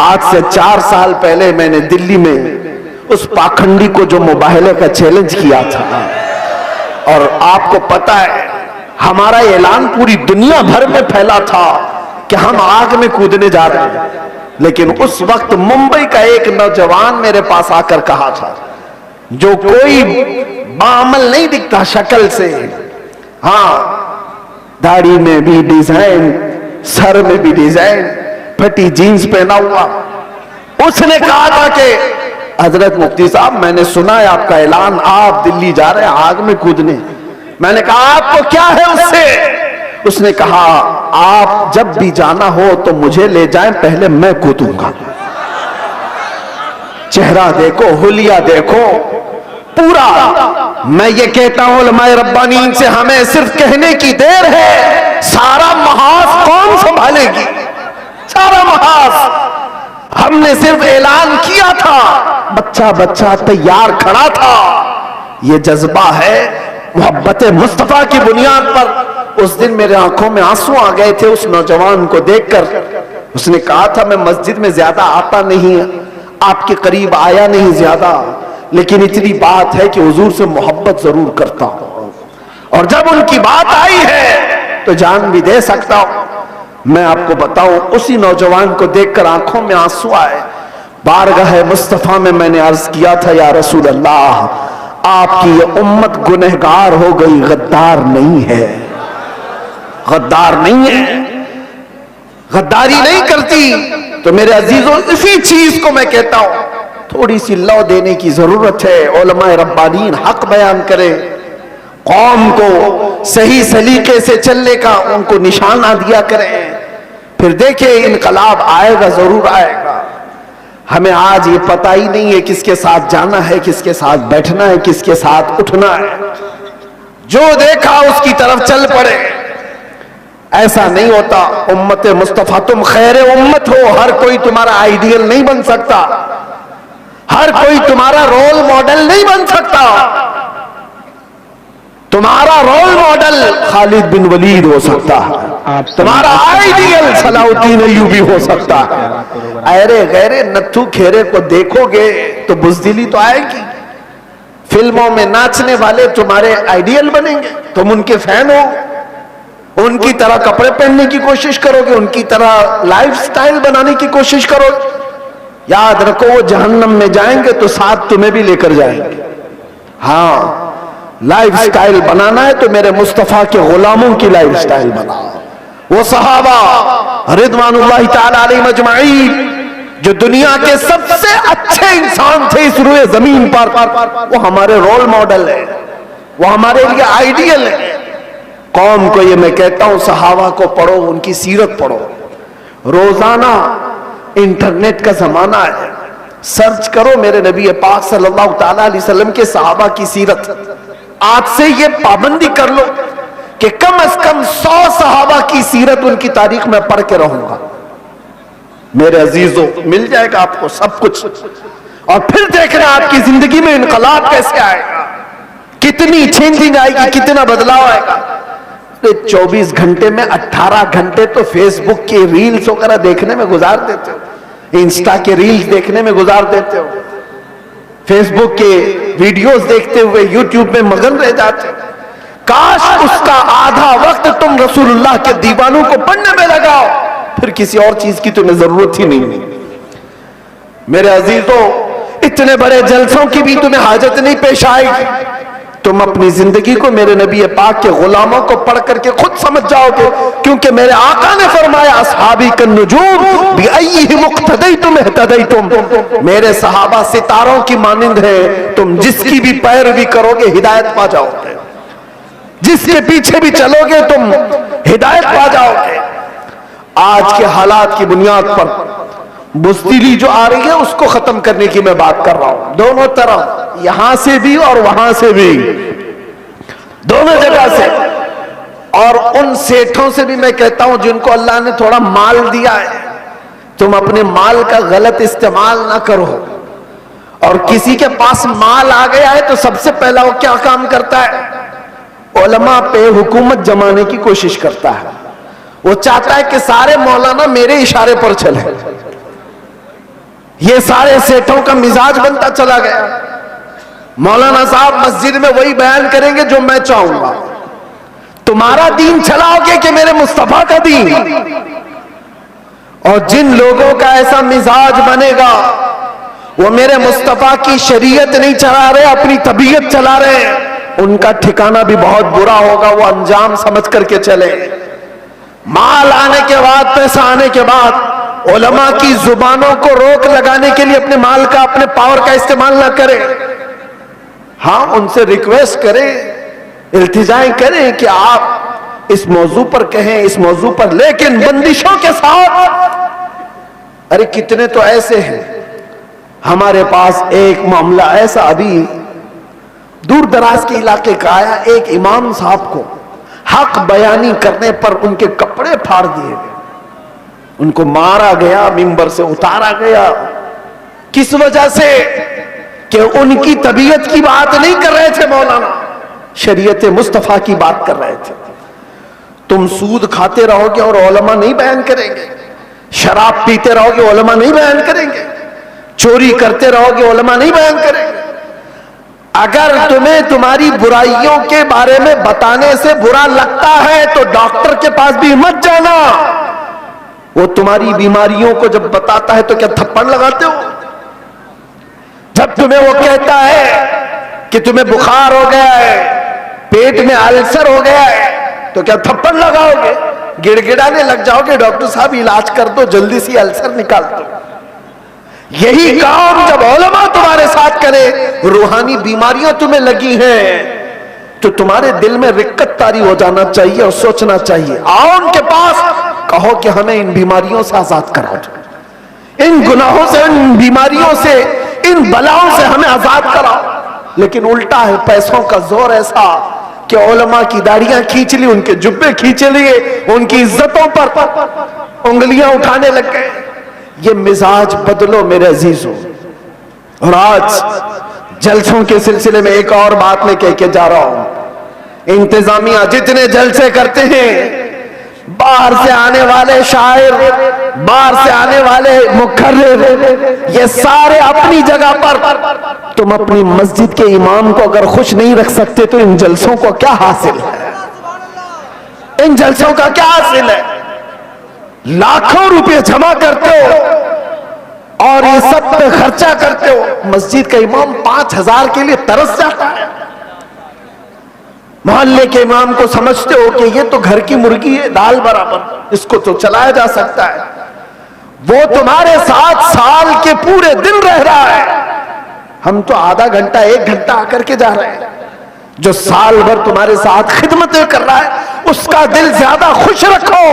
आज से 4 साल पहले मैंने दिल्ली में उस पाखंडी को जो मुबाहले का चैलेंज किया था, और आपको पता है हमारा ऐलान पूरी दुनिया भर में फैला था कि हम आग में कूदने जा रहे हैं। लेकिन उस वक्त मुंबई का एक नौजवान मेरे पास आकर कहा था, जो कोई बामल नहीं दिखता शक्ल से, हाँ दाढ़ी में भी डिजाइन, सर में भी डिजाइन, फटी जीन्स पहना हुआ, उसने कहा था कि हजरत मुफ्ती साहब, मैंने सुना है आपका ऐलान, आप दिल्ली जा रहे हैं आग में कूदने। मैंने कहा आपको क्या है उससे? उसने कहा आप जब भी जाना हो तो मुझे ले जाएं, पहले मैं कूदूंगा। चेहरा देखो, हुलिया देखो पूरा। मैं ये कहता हूं उलमाए रब्बानीन से, हमें सिर्फ कहने की देर है, सारा महाज कौन संभालेगी? सारा महाज हमने सिर्फ ऐलान किया था, बच्चा बच्चा तैयार खड़ा था। ये जज्बा है मोहब्बत मुस्तफा की बुनियाद पर। उस दिन मेरे आंखों में आंसू आ गए थे उस नौजवान को देखकर। उसने कहा था, मैं मस्जिद में ज्यादा आता नहीं, आपके करीब आया नहीं ज्यादा, लेकिन इतनी बात है कि हुजूर से मोहब्बत जरूर करता हूं, और जब उनकी बात आई है तो जान भी दे सकता हूं। मैं आपको बताऊं, उसी नौजवान को देखकर आंखों में आंसू आए। बारगाह मुस्तफा में मैंने अर्ज किया था, या रसूल अल्लाह, आपकी ये उम्मत गुनहगार हो गई, गद्दार नहीं है, गद्दार नहीं है, गद्दारी नहीं करती। तो मेरे अजीजों, इसी चीज को मैं कहता हूं, थोड़ी सी लौ देने की जरूरत है। उलमाए रब्बानीन हक बयान करें, कौम को सही सलीके से चलने का उनको निशाना दिया करें, फिर देखिए इनकलाब आएगा, जरूर आएगा। हमें आज ये पता ही नहीं है किसके साथ जाना है, किसके साथ बैठना है, किसके साथ उठना है। जो देखा उसकी तरफ चल पड़े, ऐसा नहीं होता। उम्मत मुस्तफा, तुम खैर उम्मत हो, हर कोई तुम्हारा आइडियल नहीं बन सकता, हर कोई तुम्हारा रोल मॉडल नहीं बन सकता। तुम्हारा रोल मॉडल खालिद बिन वलीद हो सकता है, तुम्हारा आइडियल सलाउद्दीन अय्यूबी हो सकता है। अरे गैरे नत्थू खेरे को देखोगे तो बुज़दिली तो आएगी। फिल्मों में नाचने वाले तुम्हारे आइडियल बनेंगे, तुम उनके फैन हो, उनकी तरह कपड़े पहनने की कोशिश करोगे, उनकी तरह लाइफस्टाइल बनाने की कोशिश करोगे। याद रखो, वो जहन्नम में जाएंगे तो साथ तुम्हें भी लेकर जाएंगे। हाँ, लाइफस्टाइल बनाना है तो मेरे मुस्तफा के गुलामों की लाइफस्टाइल बनाओ। वो सहाबा रिदवानुल्लाहि ताला अलैहिम अजमाईन जो दुनिया के सबसे अच्छे इंसान थे इस रूए जमीन पर, वो हमारे रोल मॉडल है, वो हमारे लिए आइडियल है। कौम को ये मैं कहता हूं, सहाबा को पढ़ो, उनकी सीरत पढ़ो। रोजाना इंटरनेट का जमाना है, सर्च करो मेरे नबी पाक सल्लल्लाहु ताला अलैहि वसल्लम के सहाबा की सीरत। आज से ये पाबंदी कर लो कि कम से कम 100 सहाबा की सीरत, उनकी तारीख में पढ़ के रहूंगा। मेरे अजीजों, मिल जाएगा आपको सब कुछ, और फिर देखना आपकी जिंदगी में इनकलाब कैसे आएगा, कितनी चेंजिंग आएगी, कितना बदलाव आएगा। 24 घंटे में 18 घंटे तो फेसबुक के रील्स वगैरह देखने में गुजार देते हो, इंस्टा के रील्स देखने में गुजार देते हो, फेसबुक के वीडियोस देखते हुए यूट्यूब में मगन रह जाते हो। काश उसका आधा वक्त तुम रसूलुल्लाह के दीवानों को पढ़ने में लगाओ, फिर किसी और चीज की तुम्हें जरूरत ही नहीं। मेरे अजीजों, इतने बड़े जलसों की भी तुम्हें हाजत नहीं पेश आएगी। तुम अपनी जिंदगी को मेरे नबी पाक के गुलामों को पढ़ करके खुद समझ जाओगे, क्योंकि मेरे आका ने फरमाया अस्हाबी कन्नुजूम बिअय्यिहिम इक्तदैतुम इह्तदैतुम, मेरे सहाबा सितारों की मानिंद है, तुम जिसकी भी पैरवी करोगे हिदायत पा जाओगे, जिसके पीछे भी चलोगे तुम हिदायत पा जाओगे। आज के हालात की बुनियाद पर बुज़दिली जो आ रही है उसको खत्म करने की मैं बात कर रहा हूं, दोनों तरफ, यहां से भी और वहां से भी, दोनों जगह से। और उन सेठों से भी मैं कहता हूं जिनको अल्लाह ने थोड़ा माल दिया है, तुम अपने माल का गलत इस्तेमाल ना करो। और किसी के पास माल आ गया है तो सबसे पहला वो क्या काम करता है? उलमा पे हुकूमत जमाने की कोशिश करता है। वो चाहता है कि सारे मौलाना मेरे इशारे पर चले। ये सारे सेठों का मिजाज बनता चला गया। मौलाना साहब मस्जिद में वही बयान करेंगे जो मैं चाहूंगा। तुम्हारा दीन चलाओगे कि मेरे मुस्तफा का दीन? और जिन लोगों का ऐसा मिजाज बनेगा वो मेरे मुस्तफा की शरीयत नहीं चला रहे, अपनी तबीयत चला रहे हैं, उनका ठिकाना भी बहुत बुरा होगा। वो अंजाम समझ करके चले। माल आने के बाद, पैसा आने के बाद उलमा की जुबानों को रोक लगाने के लिए अपने माल का, अपने पावर का इस्तेमाल ना करें। हाँ, उनसे रिक्वेस्ट करें, इल्तिजाएं करें कि आप इस मौजू पर कहें, इस मौजू पर, लेकिन बंदिशों के साथ। अरे कितने तो ऐसे हैं, हमारे पास एक मामला ऐसा अभी दूर दराज के इलाके का आया। एक इमाम साहब को हक बयानी करने पर उनके कपड़े फाड़ दिए गए, उनको मारा गया, मिंबर से उतारा गया। किस वजह से? कि उनकी तबीयत की बात नहीं कर रहे थे मौलाना, शरीयत मुस्तफा की बात कर रहे थे। तुम सूद खाते रहोगे और उलमा नहीं बयान करेंगे, शराब पीते रहोगे उलमा नहीं बयान करेंगे, चोरी करते रहोगे उलमा नहीं बयान करेंगे। अगर तुम्हें तुम्हारी बुराइयों के बारे में बताने से बुरा लगता है तो डॉक्टर के पास भी मत जाना। वो तुम्हारी बीमारियों को जब बताता है तो क्या थप्पड़ लगाते हो? जब तुम्हें वो कहता है कि तुम्हें बुखार हो गया है, पेट में अल्सर हो गया है, तो क्या थप्पड़ लगाओगे? गिड़गिड़ाने लग जाओगे, डॉक्टर साहब इलाज कर दो, जल्दी से अल्सर निकाल दो। यही काम जब उलमा तुम्हारे साथ करे, रूहानी बीमारियां तुम्हें लगी हैं, तो तुम्हारे दिल में रिक्कत तारी हो जाना चाहिए और सोचना चाहिए। आओ उनके पास, कहो कि हमें इन बीमारियों से आजाद कराओ, इन गुनाहों से, इन बीमारियों से, इन बलाओं से हमें आजाद कराओ। लेकिन उल्टा है, पैसों का जोर ऐसा कि उलमा की दाढ़ियां खींच ली, उनके जुब्बे खींच लिए, उनकी इज्जतों पर उंगलियां उठाने लग गए। ये मिजाज बदलो मेरे अजीजों। और आज जलसों के सिलसिले में एक और बात मैं कह के जा रहा हूं। इंतजामिया जितने जलसे करते हैं, बाहर से आने वाले शायर, बाहर से आने वाले मुखर्रिर, ये सारे अपनी जगह पर। तुम अपनी मस्जिद के इमाम को अगर खुश नहीं रख सकते तो इन जलसों को क्या हासिल है? इन जलसों का क्या हासिल है? लाखों रुपए जमा करते हो और ये सब पे खर्चा करते हो। मस्जिद का इमाम 5,000 के लिए तरस जाता है। मोहल्ले के इमाम को समझते हो कि ये तो घर की मुर्गी है, दाल बराबर, इसको तो चलाया जा सकता है। वो तुम्हारे साथ साल के पूरे दिन रह रहा है, हम तो आधा घंटा 1 घंटा आकर के जा रहे हैं। जो साल भर तुम्हारे साथ खिदमतें कर रहा है उसका दिल ज्यादा खुश रखो।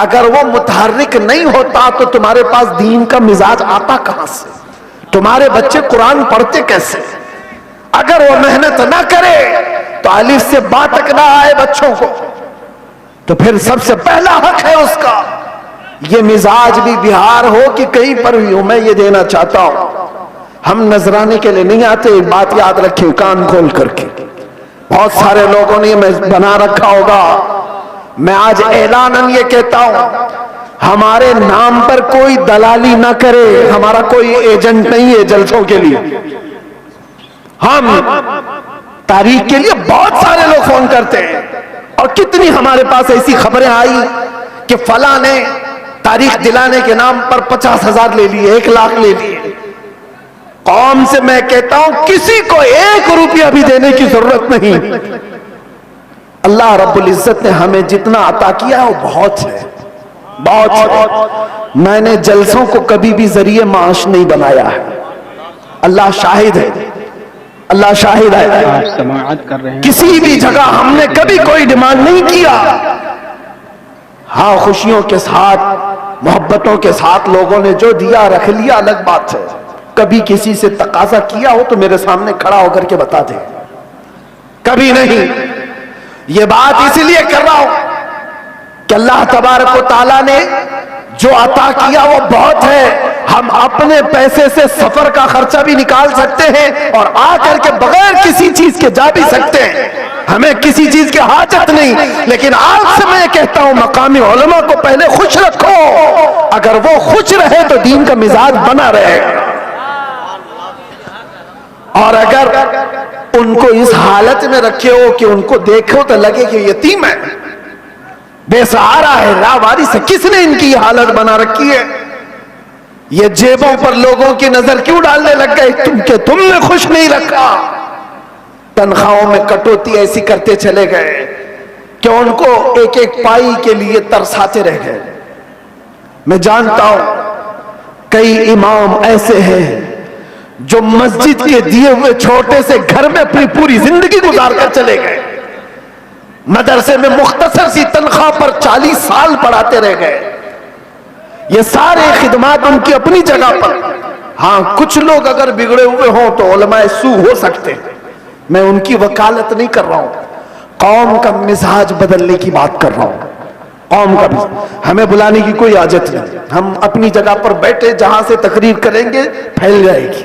अगर वो मुतहर्रिक नहीं होता तो तुम्हारे पास दीन का मिजाज आता कहां से? तुम्हारे बच्चे कुरान पढ़ते कैसे? अगर वो मेहनत ना करे तो अलिफ से बा तक ना आए बच्चों को, तो फिर सबसे पहला हक है उसका। ये मिजाज भी बिहार हो कि कहीं पर भी हो, मैं ये देना चाहता हूं। हम नजराने के लिए नहीं आते, एक बात याद रखें कान खोल करके। बहुत सारे लोगों ने मैं बना रखा होगा, मैं आज ऐलानन ये कहता हूं, हमारे नाम पर कोई दलाली ना करे। हमारा कोई एजेंट नहीं है जलसों के लिए। हम तारीख के लिए बहुत सारे लोग फोन करते हैं और कितनी हमारे पास ऐसी खबरें आई कि फला ने तारीख दिलाने के नाम पर 50,000 ले लिए, 1 लाख ले लिए। कौम से मैं कहता हूं किसी को 1 रुपया भी देने की जरूरत नहीं। अल्लाह रब्बुल इज्जत ने हमें जितना अता किया वो बहुत है, बहुत है। मैंने जलसों को कभी भी जरिए माश नहीं बनाया है। अल्लाह शाहिद है, अल्लाह शाहिद है। समाअत कर रहे हैं। किसी भी जगह हमने कभी कोई डिमांड नहीं किया। हाँ, खुशियों के साथ, मोहब्बतों के साथ लोगों ने जो दिया रख लिया, अलग बात है। कभी किसी से तकाजा किया हो तो मेरे सामने खड़ा होकर के बता दे। कभी नहीं। ये बात इसलिए कर रहा हूं कि अल्लाह तबारक व तआला ने जो अता किया वो बहुत है। हम अपने पैसे से सफर का खर्चा भी निकाल सकते हैं और आकर के बगैर किसी चीज के जा भी सकते हैं। हमें किसी चीज की हाजत नहीं। लेकिन आज से मैं कहता हूं, मकामी उलमा को पहले खुश रखो। अगर वो खुश रहे तो दीन का मिजाज बना रहेगा। और अगर उनको इस हालत में रखे हो कि उनको देखो तो लगे कि यतीम है, बेसहारा है, लावारिस है, किसने इनकी हालत बना रखी है? ये जेबों पर लोगों की नजर क्यों डालने लग गए? तुमने खुश नहीं रखा। तनख्वाहों में कटौती ऐसी करते चले गए कि उनको एक एक पाई के लिए तरसाते रह गए। मैं जानता हूं कई इमाम ऐसे हैं जो मस्जिद के दिए हुए छोटे से घर में अपनी पूरी जिंदगी गुजार कर चले गए। मदरसे में मुख्तसर सी तनख्वाह पर 40 साल पढ़ाते रह गए। ये सारे खिदमात उनकी अपनी जगह पर। हाँ, कुछ लोग अगर बिगड़े हुए हों तो उलमाए सू हो सकते हैं, मैं उनकी वकालत नहीं कर रहा हूं। कौम का मिजाज बदलने की बात कर रहा हूं। कौम का मिजाज, हमें बुलाने की कोई आदत नहीं। हम अपनी जगह पर बैठे, जहां से तकरीर करेंगे फैल जाएगी,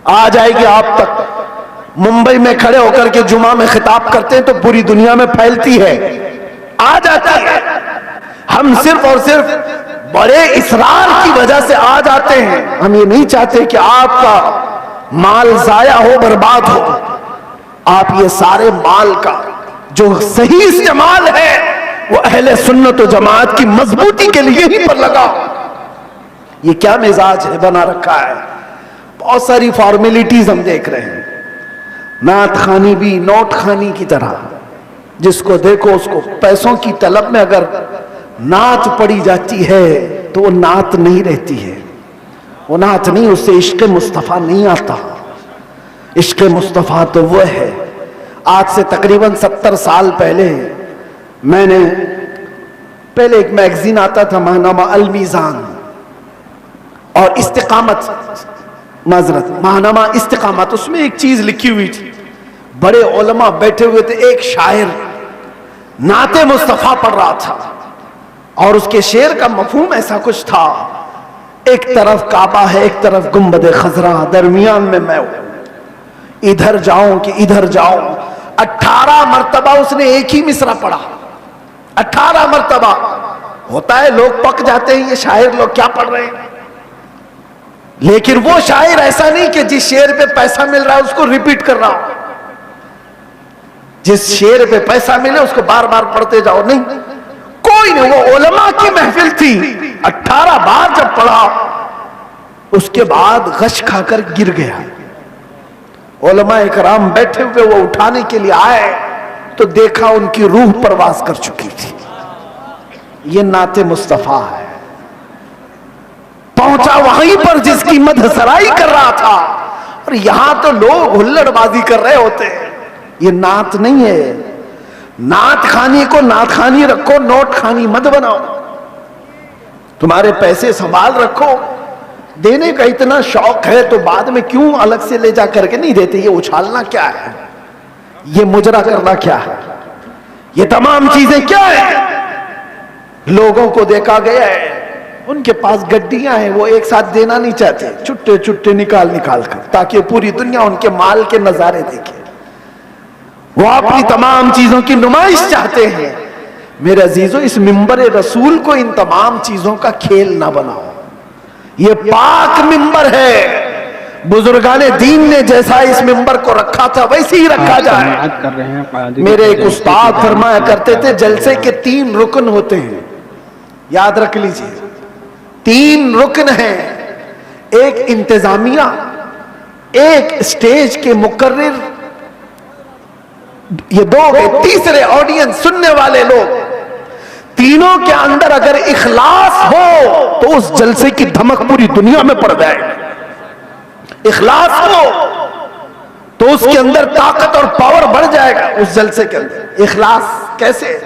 आ जाएगी आप तक। मुंबई में खड़े होकर के जुमा में खिताब करते हैं तो पूरी दुनिया में फैलती है, आ जाता है। हम सिर्फ और सिर्फ बड़े इसरार की वजह से आ जाते हैं। हम ये नहीं चाहते कि आपका माल जाया हो, बर्बाद हो। आप ये सारे माल का जो सही इस्तेमाल है वो अहले सुन्नत व जमात की मजबूती के लिए ही पर लगाओ। ये क्या मिजाज है बना रखा है? बहुत सारी फॉर्मेलिटीज हम देख रहे हैं। नात खानी भी नोट खानी की तरह, जिसको देखो उसको पैसों की तलब में अगर नात पड़ी जाती है तो वो नात नहीं रहती है। वो नात नहीं, उससे इश्क मुस्तफ़ा नहीं आता। इश्क मुस्तफ़ा तो वो है। आज से तकरीबन 70 साल पहले मैंने एक मैगजीन आता था, माहनामा अल मीज़ान, और इस्तिकामत, माजरत, माहनामा इस्तिकामत, उसमें एक चीज लिखी हुई थी। बड़े उलमा बैठे हुए थे, एक शायर नाते मुस्तफ़ा पढ़ रहा था और उसके शेर का मफहूम ऐसा कुछ था, एक तरफ काबा है, एक तरफ गुंबद खजरा, दरमियान में मैं हूं, इधर जाऊं कि इधर जाऊं। 18 मरतबा उसने एक ही मिसरा पढ़ा। 18 मरतबा। होता है लोग पक जाते हैं, ये शायर लोग क्या पढ़ रहे हैं। लेकिन वो शायर ऐसा नहीं कि जिस शेर पे पैसा मिल रहा है उसको रिपीट कर रहा हो, जिस शेर पे पैसा मिले उसको बार बार पढ़ते जाओ, नहीं, कोई नहीं। वो उलमा की महफिल थी। 18 बार जब पढ़ा उसके बाद गश खाकर गिर गया। उलमा इकराम बैठे हुए, वो उठाने के लिए आए तो देखा उनकी रूह परवास कर चुकी थी। ये नाते मुस्तफा है। पहुंचा वहीं पर जिसकी मदहसराई कर रहा था, और यहां तो लोग हुल्लड़बाजी कर रहे होते हैं। ये नात नहीं है। नात खानी को नात खानी रखो, नोट खानी मत बनाओ। तुम्हारे पैसे संभाल रखो। देने का इतना शौक है तो बाद में क्यों अलग से ले जा करके नहीं देते? ये उछालना क्या है? ये मुजरा करना क्या है? ये तमाम चीजें क्या है? लोगों को देखा गया है, उनके पास गड्डियां हैं, वो एक साथ देना नहीं चाहते, छुट्टे छुट्टे निकाल निकाल कर, ताकि पूरी दुनिया उनके माल के नजारे देखे। वो अपनी तमाम चीजों की नुमाइश चाहते हैं। मेरे अजीजों, इस मिंबर रसूल को इन तमाम चीजों का खेल ना बनाओ। ये पाक मिंबर है। बुजुर्गाने दीन ने जैसा इस मिंबर को रखा था वैसे ही रखा जाए। मेरे एक उस्ताद फरमाया करते थे, जलसे के 3 रुकन होते हैं। याद रख लीजिए, 3 रुकन हैं, एक इंतजामिया, एक स्टेज के मुकर्रिर, ये 2 गए, तीसरे ऑडियंस सुनने वाले लोग। तीनों के अंदर अगर इखलास हो तो उस जलसे की धमक पूरी दुनिया में पड़ जाएगी। इखलास हो तो उसके अंदर ताकत और पावर बढ़ जाएगा उस जलसे के अंदर। इखलास कैसे?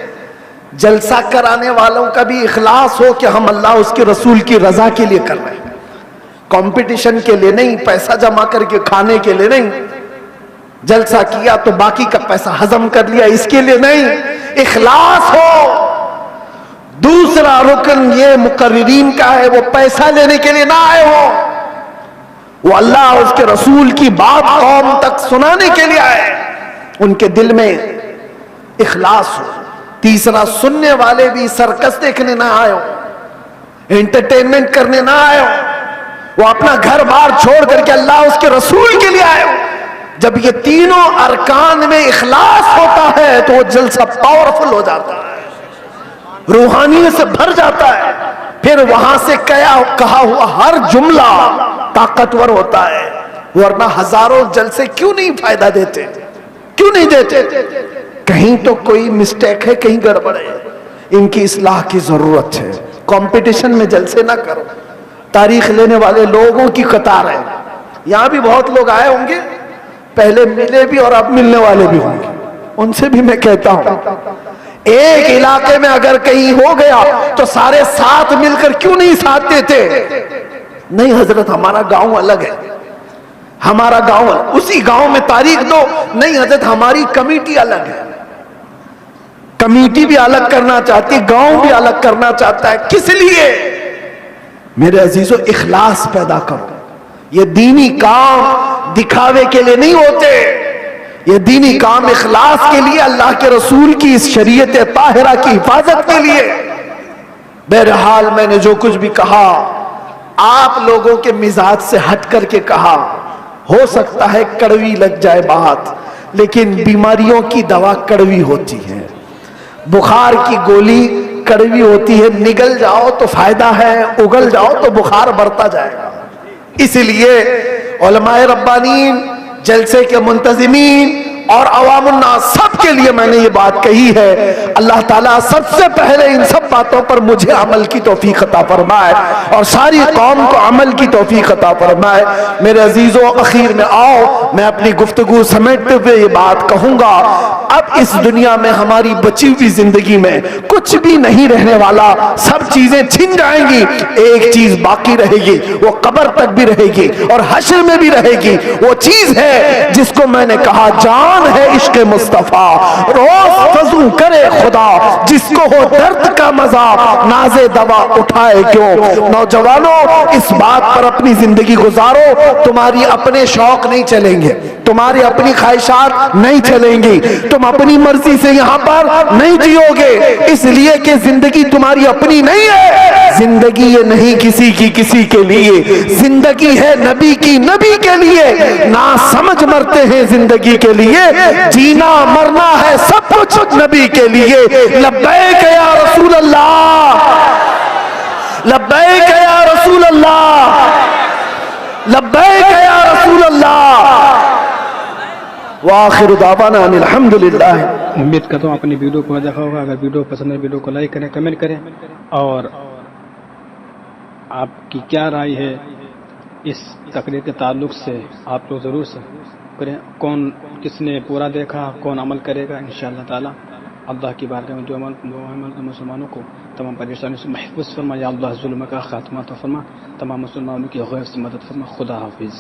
जलसा कराने वालों का भी इखलास हो कि हम अल्लाह उसके रसूल की रजा के लिए कर रहे हैं, कंपटीशन के लिए नहीं, पैसा जमा करके खाने के लिए नहीं। जलसा किया तो बाकी का पैसा हजम कर लिया, इसके लिए नहीं, इखलास हो। दूसरा रुकन ये मुकर्रिरीन का है, वो पैसा लेने के लिए ना आए हो, वो अल्लाह उसके रसूल की बात कौम तक सुनाने के लिए आए, उनके दिल में इखलास हो। तीसरा, सुनने वाले भी सर्कस देखने ना आए हो, एंटरटेनमेंट करने ना आए हो, वो अपना घर बार छोड़ करके अल्लाह उसके रसूल के लिए आए हो। जब ये तीनों अरकान में इखलास होता है तो वो जलसा पावरफुल हो जाता है, रूहानियत से भर जाता है। फिर वहां से कहा हुआ हर जुमला ताकतवर होता है, वरना हजारों जलसे क्यों नहीं फायदा देते, क्यों नहीं देते? कहीं तो कोई मिस्टेक है, कहीं गड़बड़ है, इनकी इस्लाह की जरूरत है। कंपटीशन में जलसे ना करो। तारीख लेने वाले लोगों की कतार है, यहां भी बहुत लोग आए होंगे, पहले मिले भी और अब मिलने वाले भी होंगे। उनसे भी मैं कहता हूं, एक इलाके में अगर कहीं हो गया तो सारे साथ मिलकर क्यों नहीं साथ देते? नहीं हजरत, हमारा गांव अलग है, हमारा गांव, उसी गांव में तारीख दो। नहीं हजरत, हमारी कमेटी अलग है, कमेटी भी अलग करना चाहती, गांव भी अलग करना चाहता है। किस लिए? मेरे अजीजों, इखलास पैदा करो। ये दीनी काम दिखावे के लिए नहीं होते, ये दीनी काम इखलास के लिए, अल्लाह के रसूल की इस शरीयत ताहिरा की हिफाजत के लिए। बहरहाल मैंने जो कुछ भी कहा आप लोगों के मिजाज से हट करके कहा, हो सकता है कड़वी लग जाए बात, लेकिन बीमारियों की दवा कड़वी होती है। बुखार की गोली कड़वी होती है, निगल जाओ तो फायदा है, उगल जाओ तो बुखार बढ़ता जाएगा। इसलिए उलमाए रब्बानीन, जलसे के मुंतजिमीन और अवामुन्नास सबके लिए मैंने ये बात कही है। अल्लाह ताला सबसे पहले इन सब बातों पर मुझे अमल की तौफीक अता फरमाए और सारी कौम को अमल की तौफीक अता फरमाए। मेरे अजीजों, आखिर में आओ मैं अपनी गुफ्तगू समेटते हुए ये बात कहूंगा, अब इस दुनिया में हमारी बची हुई जिंदगी में कुछ भी नहीं रहने वाला, सब चीजें छिन जाएंगी, एक चीज बाकी रहेगी, वो कब्र तक भी रहेगी और हश्र में भी रहेगी। वो चीज है जिसको मैंने कहा, जान है इश्क मुस्तफा, रोज वज़ू करे खुदा, जिसको हो दर्द का मजा, नाज़े दवा उठाए क्यों। नौजवानों, इस बात पर अपनी जिंदगी गुजारो। तुम्हारी अपने शौक नहीं चलेंगे, तुम्हारी अपनी ख्वाहिशात नहीं चलेंगी, तुम अपनी मर्जी से यहाँ पर नहीं जियोगे, इसलिए कि जिंदगी तुम्हारी अपनी नहीं है। जिंदगी ये नहीं किसी की किसी के लिए, जिंदगी है नबी की नबी के लिए। ना समझ मरते हैं जिंदगी के लिए, जीना मरना है सब कुछ नबी के लिए। लब्बैक या रसूल अल्लाह, लब्बैक या रसूल अल्लाह, लब्बैक या रसूल अल्लाह। वाखिर दावाना अल्हम्दुलिल्लाह। उम्मीद करता हूँ अपनी वीडियो को देखा होगा। अगर वीडियो पसंद है, वीडियो को लाइक करें, कमेंट करें और आपकी क्या राय है इस तकरीर के ताल्लुक से आप लोग ज़रूर से करें। कौन किसने पूरा देखा, कौन अमल करेगा, इंशाअल्लाह ताला अल्लाह की बारगाह में जो अमल मुसलमानों को तमाम परेशानियों से महफूज फरमा, या अल्लाह जुल्म का खात्मा तो फरमा, तमाम मुसलमानों की गैर से मदद फरमा। खुदा हाफिज़।